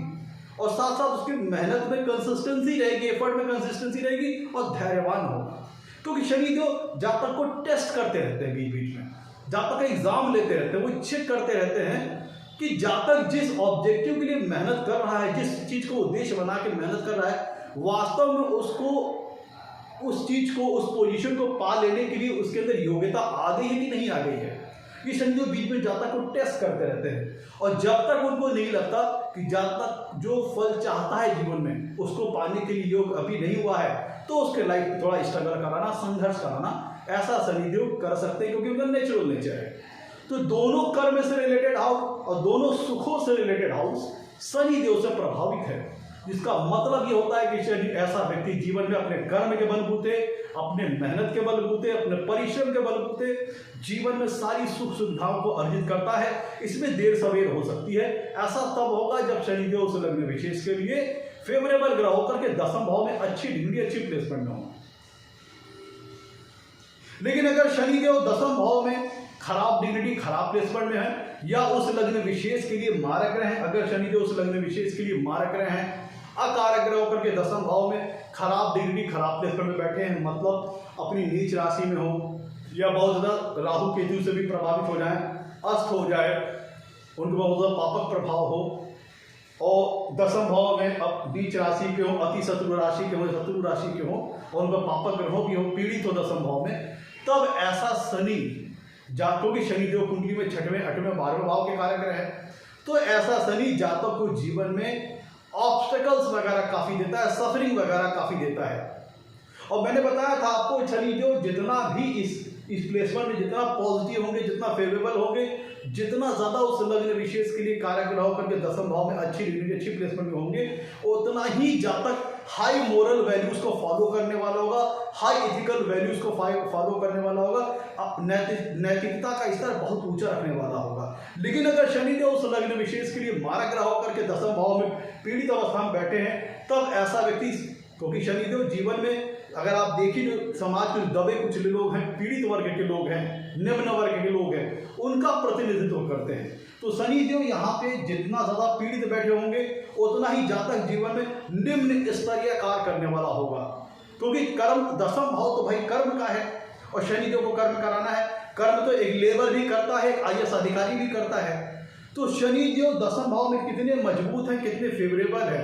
और साथ साथ उसकी मेहनत में कंसिस्टेंसी रहेगी, एफर्ट में कंसिस्टेंसी रहेगी, और धैर्यवान होगा। क्योंकि शनिदेव जातक को टेस्ट करते रहते हैं, बीच बीच में जातक का एग्जाम लेते रहते हैं, वो चेक करते रहते हैं कि जातक जिस ऑब्जेक्टिव के लिए मेहनत कर रहा है, जिस चीज को उद्देश्य बना के मेहनत कर रहा है, वास्तव में उसको, उस चीज को, उस पोजीशन को पा लेने के लिए उसके अंदर योग्यता आ गई है कि नहीं आ गई है। ये शनिदेव बीच में जातक को टेस्ट करते रहते हैं, और जब तक उनको नहीं लगता कि जातक जो फल चाहता है जीवन में उसको पाने के लिए योग अभी नहीं हुआ है, तो उसके लाइफ में थोड़ा स्ट्रगल कराना, संघर्ष कराना, ऐसा शनिदेव कर सकते हैं, क्योंकि उनका नेचुरल नेचर है। तो दोनों कर्म से रिलेटेड हाउस और दोनों सुखों से रिलेटेड हाउस शनिदेव से प्रभावित है, जिसका मतलब ये होता है कि शनि, ऐसा व्यक्ति जीवन में अपने कर्म के बलबूते, अपने मेहनत के बलबूते, अपने परिश्रम के बलबूते जीवन में सारी सुख सुविधाओं को अर्जित करता है। इसमें देर सवेर हो सकती है, ऐसा तब होगा जब शनिदेव उस लग्न विशेष के लिए फेवरेबल ग्रह होकर के दसम भाव में अच्छी डिग्री, अच्छी प्लेसमेंट में हो। लेकिन अगर शनिदेव दसम भाव में खराब डिग्री, खराब प्लेसमेंट में है, या उस लग्न विशेष के लिए मारक ग्रह हैं, अगर शनिदेव उस लग्न विशेष के लिए मारक ग्रह हैं, अकारक ग्रह होकर के दसम भाव में खराब डिग्री, खराब प्लेसमेंट में बैठे हैं, मतलब अपनी नीच राशि में हो, या बहुत ज्यादा राहु केतु से भी प्रभावित हो जाए, अस्त हो जाए, उनको बहुत ज्यादा पापक प्रभाव हो, और दसम भाव में अब नीच राशि के हो, अति शत्रु राशि के हो, शत्रु राशि के हो, और उनका पापक ग्रहों भी हो, पीड़ित हो दसम भाव में, तब ऐसा शनि, जातकों की शनिदेव कुंडली में 6वें, 8वें, 12वें भाव के कारक ग्रह है, तो ऐसा शनि जातक को जीवन में ऑब्स्टेकल्स वगैरह काफी देता है, सफरिंग वगैरह काफी देता है। और मैंने बताया था आपको, शनिदेव जितना भी इस प्लेसमेंट में जितना पॉजिटिव होंगे, जितना फेवरेबल होंगे, जितना ज्यादा उस लग्न विशेष के लिए कारक ग्रह होकर के दसम भाव में अच्छी डिग्री, अच्छी प्लेसमेंट में होंगे, उतना ही जातक हाई मोरल वैल्यूज को फॉलो करने वाला होगा, हाई एथिकल वैल्यूज को फॉलो करने वाला होगा, नैतिकता का स्तर बहुत ऊंचा रखने वाला होगा। लेकिन अगर शनिदेव उस लग्न विशेष के लिए मारक ग्रह होकर के दसम भाव में पीड़ित अवस्था में बैठे हैं, तब ऐसा व्यक्ति, क्योंकि शनिदेव जीवन में अगर आप देखिए समाज में दबे कुछ लोग हैं, पीड़ित वर्ग के लोग हैं, निम्न वर्ग के लोग हैं, उनका प्रतिनिधित्व करते हैं। तो शनिदेव यहाँ पे जितना ज्यादा पीड़ित बैठे होंगे, उतना ही जातक जीवन में निम्न स्तरीय कार्य करने वाला होगा, क्योंकि कर्म, दसम भाव तो भाई कर्म का है, और शनिदेव को कर्म कराना है। कर्म तो एक लेबर भी करता है, एक IAS अधिकारी भी करता है। तो शनिदेव दसम भाव में कितने मजबूत हैं, कितने फेवरेबल है,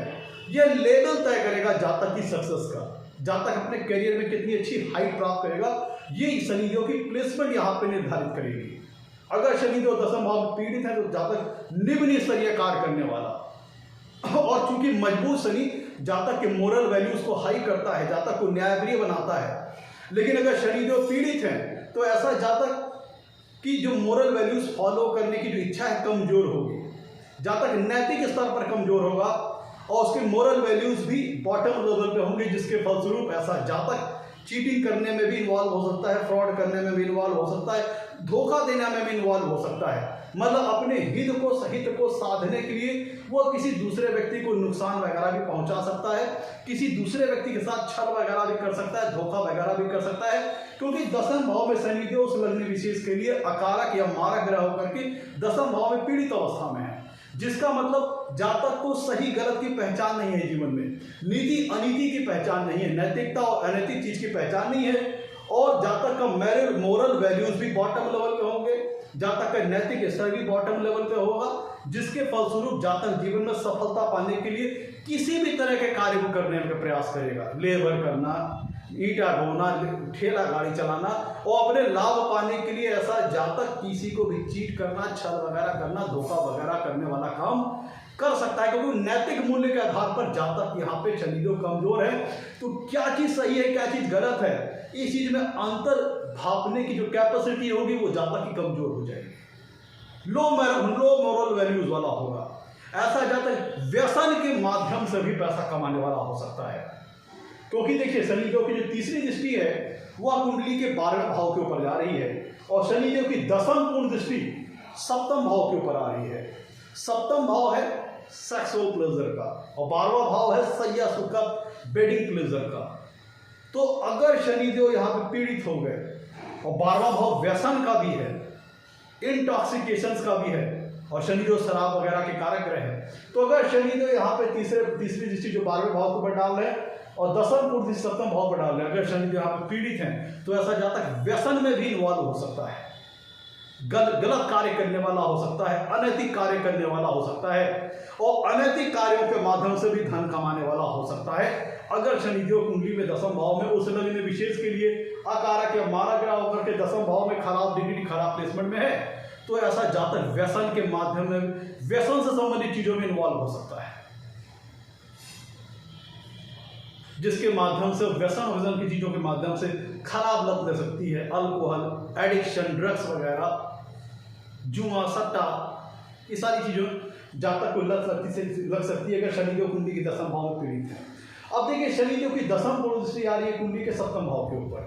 यह लेवल तय करेगा जातक की सक्सेस का। जातक अपने करियर में कितनी अच्छी हाइट प्राप्त करेगा, ये शनिदेव की प्लेसमेंट यहाँ पे निर्धारित करेगी। अगर शनिदेव दसम भाव में पीड़ित है, तो जातक निम्न स्तरीय कार्य करने वाला, और चूंकि मजबूत शनि जातक के मोरल वैल्यूज को हाई करता है, जातक को न्यायप्रिय बनाता है। लेकिन अगर शनिदेव पीड़ित है, तो ऐसा जातक कि जो मोरल वैल्यूज फॉलो करने की जो इच्छा है कमजोर होगी। जहाँ तक नैतिक स्तर पर कमजोर होगा और उसके मोरल वैल्यूज भी बॉटम लेवल पे होंगे, जिसके फलस्वरूप ऐसा जातक चीटिंग करने में भी इन्वॉल्व हो सकता है, फ्रॉड करने में भी इन्वॉल्व हो सकता है, धोखा देने में भी इन्वॉल्व हो सकता है। मतलब अपने हित को साधने के लिए वो किसी दूसरे व्यक्ति को नुकसान वगैरह भी पहुंचा सकता है, किसी दूसरे व्यक्ति के साथ छल वगैरह भी कर सकता है, धोखा वगैरह भी कर सकता है, क्योंकि दसम भाव में शनिदेव उस लग्न विशेष के लिए अकारक या मारक ग्रह होकर के दसम भाव में पीड़ित अवस्था में है, जिसका मतलब जातक को सही गलत की पहचान नहीं है, जीवन में नीति अनीति की पहचान नहीं है, नैतिकता और अनैतिक चीज की पहचान नहीं है, और जातक का मोरल वैल्यूज भी बॉटम लेवल पे होंगे, जातक का नैतिक स्तर भी बॉटम लेवल पे होगा, जिसके फलस्वरूप जातक जीवन में सफलता पाने के लिए किसी भी तरह के कार्य को करने का प्रयास करेगा। लेबर करना, ईंटा ढोना, ठेला गाड़ी चलाना, और अपने लाभ पाने के लिए ऐसा जातक किसी को भी चीट करना, छल वगैरह करना, धोखा वगैरह करने वाला काम कर सकता है, क्योंकि नैतिक मूल्य के आधार पर जातक यहाँ पे शनिदेव कमजोर है। तो क्या चीज सही है, क्या चीज गलत है, इस चीज में अंतर भापने की जो कैपेसिटी होगी वो जातक की कमजोर हो जाएगी, लो मोरल वैल्यूज वाला होगा। ऐसा जातक व्यसन के माध्यम से भी पैसा कमाने वाला हो सकता है, क्योंकि देखिए शनिदेव की जो तीसरी दृष्टि है वह कुंडली के 12वें भाव के ऊपर जा रही है, और शनिदेव की दसम पूर्ण दृष्टि सप्तम भाव के ऊपर आ रही है। सप्तम भाव है सेक्सुअल प्लेजर का, और 12वां भाव है सैया सुख का, बेडिंग प्लेजर का। तो अगर शनिदेव यहाँ पे पीड़ित हो गए, और 12वां भाव व्यसन का भी है, इंटॉक्सिकेशंस का भी है, और शनिदेव शराब वगैरह के कारक ग्रह है, तो अगर शनिदेव यहाँ पे तीसरी दृष्टि जो 12वें भाव के ऊपर डाल रहे हैं और दसम पूर्ण दृष्टि सप्तम भाव पर डाल रहे हैं, अगर शनिदेव यहाँ पे पीड़ित हैं तो ऐसा जातक व्यसन में भी इन्वॉल्व हो सकता है, गलत कार्य करने वाला हो सकता है, अनैतिक कार्य करने वाला हो सकता है, और अनैतिक कार्यों के माध्यम से भी धन कमाने वाला हो सकता है। अगर शनिदेव कुंडली में दसम भाव में उस लग्न विशेष के लिए अकारक या मारक ग्रह होकर के दसम भाव में खराब डिग्री, खराब प्लेसमेंट में है, तो ऐसा जातक व्यसन के माध्यम में, व्यसन से संबंधित चीजों में इन्वॉल्व हो सकता है, जिसके माध्यम से व्यसन की चीजों के माध्यम से खराब लत ले सकती है, अल्कोहल एडिक्शन, ड्रग्स वगैरह, जुआ, सट्टा, ये सारी चीजों जातक को लग सकती है अगर शनिदेव कुंडली के दसम भाव में पीड़ित है। अब देखिए शनिदेव की दसम पूर्ण दृष्टि आ रही है कुंडली के सप्तम भाव के ऊपर।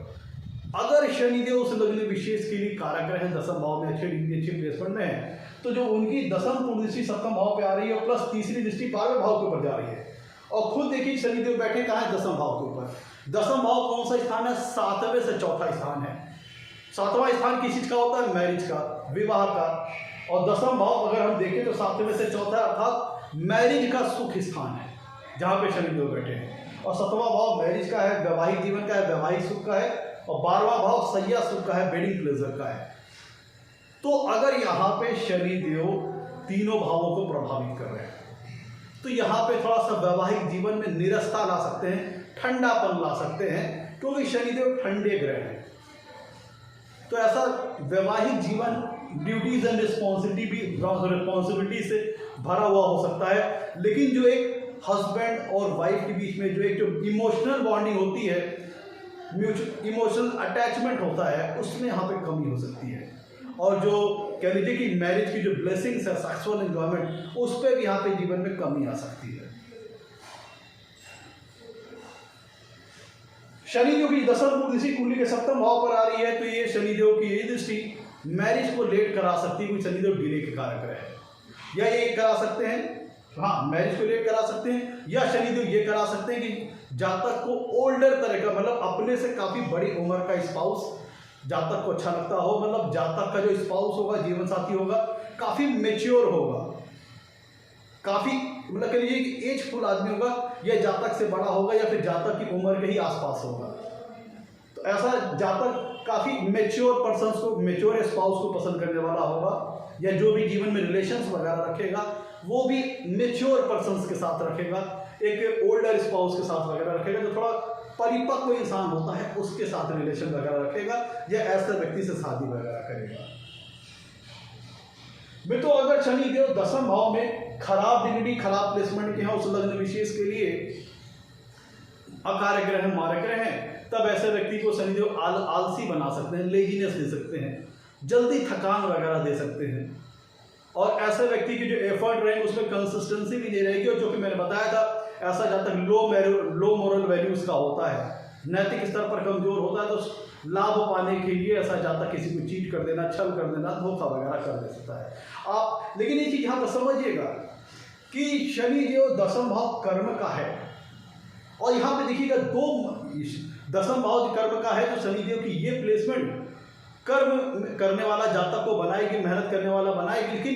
अगर शनिदेव उस लग्न विशेष के लिए कारक ग्रह है, दसम भाव में अच्छी प्लेसमेंट में है, तो जो उनकी दसम पूर्ण दृष्टि सप्तम भाव पे आ रही है, प्लस तीसरी दृष्टि 12वें भाव के ऊपर जा रही है, और खुद देखिए शनिदेव बैठे कहाँ है, दसम भाव के ऊपर। दसम भाव कौन सा स्थान है, 7वें से चौथा स्थान है। 7वां स्थान किस चीज का होता है, मैरिज का, विवाह का, और दसम भाव अगर हम देखें तो 7वें से चौथा अर्थात मैरिज का सुख स्थान है, जहाँ पे शनिदेव बैठे हैं, और 7वां भाव मैरिज का है, वैवाहिक जीवन का है, वैवाहिक सुख का है, और 12वां भाव सैया सुख का है, बेडिंग प्लेजर का है। तो अगर यहाँ पे शनिदेव तीनों भावों को प्रभावित कर रहे हैं, तो यहाँ पे थोड़ा सा वैवाहिक जीवन में निरस्ता ला सकते हैं, ठंडापन ला सकते हैं, क्योंकि शनिदेव ठंडे ग्रह हैं। तो ऐसा वैवाहिक जीवन ड्यूटीज एंड रिस्पॉन्सिबिलिटी से भरा हुआ हो सकता है, लेकिन जो एक हस्बैंड और वाइफ के बीच में जो एक इमोशनल बॉन्डिंग होती है, इमोशनल अटैचमेंट होता है, उसमें यहाँ पे कमी हो सकती है, और जो कह लीजिए कि मैरिज की जो ब्लेसिंग्स है, सेक्सुअल एंजॉयमेंट, उस पर भी यहाँ पे जीवन में कमी आ सकती है। शनिदेव की दसम पूर्ण दृष्टि कुंडली के सप्तम भाव पर आ रही है, तो ये शनिदेव की ये दृष्टि मैरिज को लेट करा सकती है, कोई शनिदेव डिले के कारक है, या ये करा सकते हैं, हाँ मैरिज को लेट करा सकते हैं, या शनिदेव ये करा सकते हैं कि जातक को ओल्डर तरह का, मतलब अपने से काफी बड़ी उम्र का स्पाउस जातक को अच्छा लगता हो, मतलब जातक का जो स्पाउस होगा, जीवन साथी होगा, काफी मेच्योर होगा, काफी मतलब कह लीजिए कि एजफुल आदमी होगा, या जातक से बड़ा होगा, या फिर जातक की उम्र के ही आसपास होगा। तो ऐसा जातक काफी मेच्योर पर्सन्स को, मेच्योर स्पाउस को पसंद करने वाला होगा, या जो भी जीवन में रिलेशंस वगैरह रखेगा वो भी मेच्योर पर्सन्स के साथ रखेगा, एक ओल्डर स्पाउस के साथ वगैरह रखेगा, जो थोड़ा परिपक्व इंसान होता है उसके साथ रिलेशन वगैरह रखेगा, या ऐसे व्यक्ति से शादी वगैरह करेगा। तो अगर शनिदेव दसम भाव में खराब डिग्री, खराब प्लेसमेंट के हैं, उस लग्न विशेष के लिए अकारक ग्रह, मारक ग्रह हैं, तब ऐसे व्यक्ति को शनिदेव आलसी बना सकते हैं, लेजीनेस दे सकते हैं, जल्दी थकान वगैरह दे सकते हैं, और ऐसे व्यक्ति की जो एफर्ट रहेंगे उसमें कंसिस्टेंसी भी नहीं रहेगी, और जो कि मैंने बताया था ऐसा जहाँ तक लो मोरल वैल्यूज का होता है, नैतिक स्तर पर कमजोर होता है, तो लाभ पाने के लिए ऐसा जाता किसी को चीट कर देना, छल कर देना, धोखा वगैरह कर दे सकता है आप। लेकिन ये चीज यहाँ पर समझिएगा कि शनि जो दसम भाव कर्म का है, और यहाँ पे देखिएगा दसम भाव कर्म का है, तो शनिदेव की ये प्लेसमेंट कर्म करने वाला जातक को बनाएगी, मेहनत करने वाला बनाएगी, लेकिन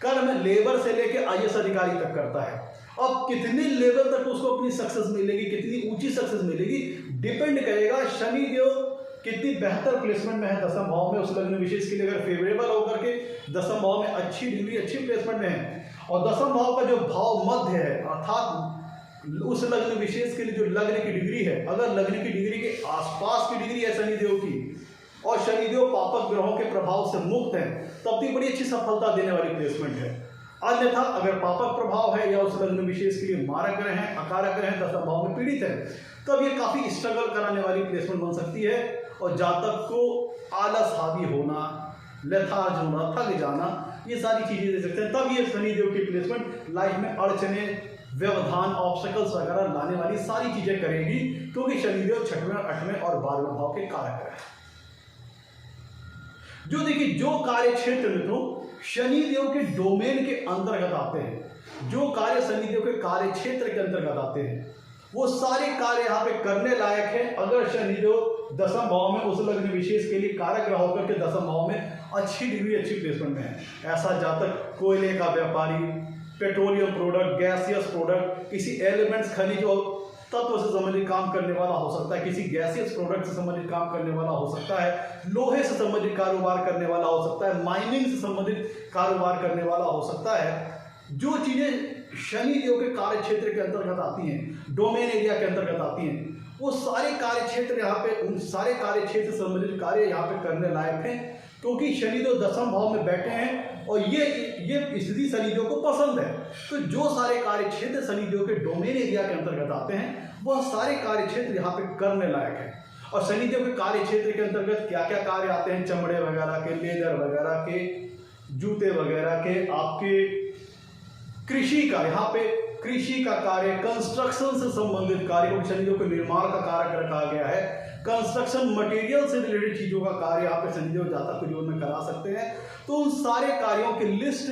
कर्म लेबर से लेकर आईएएस अधिकारी तक करता है। अब कितनी लेवल तक उसको अपनी सक्सेस मिलेगी, कितनी ऊंची सक्सेस मिलेगी, डिपेंड करेगा शनिदेव कितनी बेहतर प्लेसमेंट में है दसम भाव में, उस लग्न विशेष के लिए अगर फेवरेबल होकर के दसम भाव में अच्छी डिग्री, अच्छी प्लेसमेंट में है, और दसम भाव का जो भाव मध्य है अर्थात उस लग्न विशेष के लिए जो लग्न की डिग्री है, अगर लग्न की डिग्री के आसपास की डिग्री है शनिदेव की, और शनिदेव पापक ग्रहों के प्रभाव से मुक्त है, तब भी बड़ी अच्छी सफलता देने वाली प्लेसमेंट है। अन्यथा अगर पापक प्रभाव है या उस लग्न विशेष के लिए मारक ग्रह हैं, अकारक ग्रह हैं, दसम भाव में पीड़ित है, तब ये काफी स्ट्रगल कराने वाली प्लेसमेंट बन सकती है, और जातक को आलस हावी होना, लेथार्ज होना, थक जाना, ये सारी चीजें दे सकते हैं। तब ये शनिदेव की प्लेसमेंट लाइफ में अड़चने, व्यवधान, ऑब्स्टिकल्स वगैरह लाने वाली सारी चीजें करेगी, क्योंकि शनिदेव 6वें, 8वें और 12वें भाव के कारक है। जो देखिए जो कार्य क्षेत्र मित्रों शनिदेव के डोमेन के अंतर्गत आते हैं, जो कार्य शनिदेव के कार्य क्षेत्र के अंतर्गत आते हैं, वो सारे कार्य यहाँ पे करने लायक हैं अगर शनिदेव दसम भाव में उस लग्न विशेष के लिए कारक ग्रह होकर के दसम भाव में अच्छी डिग्री, अच्छी प्लेसमेंट में है। ऐसा जातक कोयले का व्यापारी, पेट्रोलियम प्रोडक्ट, गैसियस प्रोडक्ट, किसी एलिमेंट्स खनिज और तत्व से संबंधित काम करने वाला हो सकता है, किसी गैसियस प्रोडक्ट से संबंधित काम करने वाला हो सकता है, लोहे से संबंधित कारोबार करने वाला हो सकता है, माइनिंग से संबंधित कारोबार करने वाला हो सकता है। जो चीजें शनिदेव के कार्य क्षेत्र के अंतर्गत आती हैं, डोमेन एरिया के अंतर्गत आती हैं, वो सारे कार्य क्षेत्र यहाँ पे, उन सारे कार्य क्षेत्र से संबंधित कार्य यहाँ पे करने लायक हैं, क्योंकि शनिदेव दसम भाव में बैठे हैं और ये स्थिति शनिदेव को पसंद है। तो जो सारे कार्य क्षेत्र शनिदेव के डोमेन एरिया के अंतर्गत आते हैं, वह सारे कार्य क्षेत्र यहाँ पे करने लायक है। और शनिदेव के कार्य क्षेत्र के अंतर्गत क्या क्या कार्य आते हैं, चमड़े वगैरह के, लेदर वगैरह के, जूते वगैरह के, आपके कृषि का, यहाँ पे कृषि का कार्य, कंस्ट्रक्शन से संबंधित कार्य, क्योंकि शनिदेव को निर्माण का कारक रखा गया है, कंस्ट्रक्शन मटेरियल से रिलेटेड चीजों का कार्य यहाँ पे शनिदेव जातक के जीवन में करा सकते हैं। तो उन सारे कार्यों की लिस्ट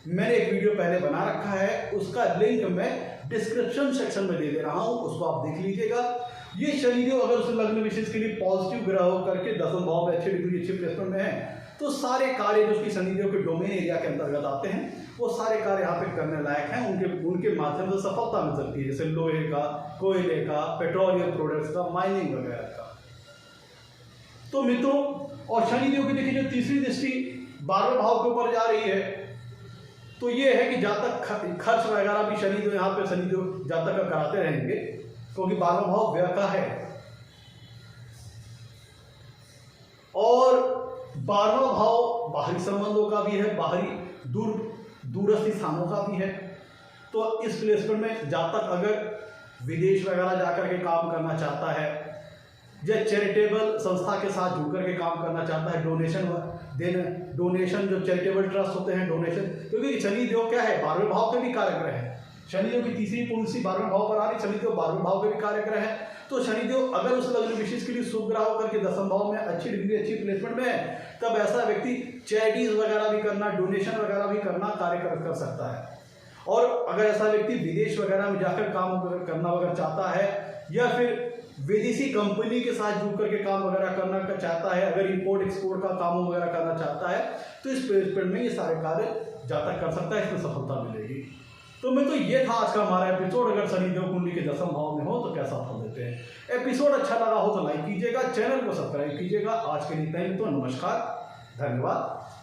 मैंने एक वीडियो पहले बना रखा है, उसका लिंक मैं डिस्क्रिप्शन सेक्शन में दे रहा हूँ, उसको आप देख लीजिएगा। ये शनिदेव अगर उस लग्न विशेष के लिए पॉजिटिव ग्रह होकर के दसम भाव में अच्छी डिग्री, अच्छी प्लेसमेंट में है, तो सारे कार्य जो कि शनिदेव के डोमेन एरिया के अंतर्गत आते हैं, वो सारे कार्य यहाँ पे करने लायक हैं, उनके माध्यम से सफलता मिल सकती है, जैसे लोहे का, कोयले का, पेट्रोलियम प्रोडक्ट्स का, माइनिंग वगैरह का। तो मित्रों, और शनिदेव की देखिए जो तीसरी दृष्टि 12वें भाव के ऊपर जा रही है, तो ये है कि जातक खर्च वगैरह भी शनिदेव यहाँ पे शनिदेव जातक का कराते रहेंगे, क्योंकि 12वां भाव व्यय का है, और 12वां भाव बाहरी संबंधों का भी है, बाहरी दूरस्थ स्थानों का भी है। तो इस प्लेसमेंट में जातक अगर विदेश वगैरह जाकर के काम करना चाहता है, या चैरिटेबल संस्था के साथ जुड़कर के काम करना चाहता है, डोनेशन जो चैरिटेबल ट्रस्ट होते हैं, डोनेशन, क्योंकि शनिदेव क्या है 12वें भाव के भी कारक ग्रह है, शनिदेव की तीसरी पूर्णसी 12वें भाव पर आ रही, शनिदेव 12वें भाव के भी कारक ग्रह है। तो शनिदेव अगर उस लग्न विशेष के लिए शुभ ग्रह होकर के दसम भाव में अच्छी डिग्री, अच्छी प्लेसमेंट में है, तब ऐसा व्यक्ति चैरिटीज वगैरह भी करना, डोनेशन वगैरह भी करना, कार्य कर सकता है। और अगर ऐसा व्यक्ति विदेश वगैरह में जाकर काम करना वगैरह चाहता है, या फिर विदेशी कंपनी के साथ जुड़ करके काम वगैरह करना चाहता है, अगर इंपोर्ट एक्सपोर्ट का काम वगैरह करना चाहता है, तो इस प्लेसमेंट में ये सारे कार्य जातक कर सकता है, इसमें सफलता मिलेगी। तो मैं तो ये था आज का हमारा एपिसोड। अगर शनिदेव कुंडली के दसम भाव में हो तो कैसा फल देते हैं। एपिसोड अच्छा लगा हो तो लाइक कीजिएगा, चैनल को सब्सक्राइब कीजिएगा। आज के लिए इतना ही, तो नमस्कार, धन्यवाद।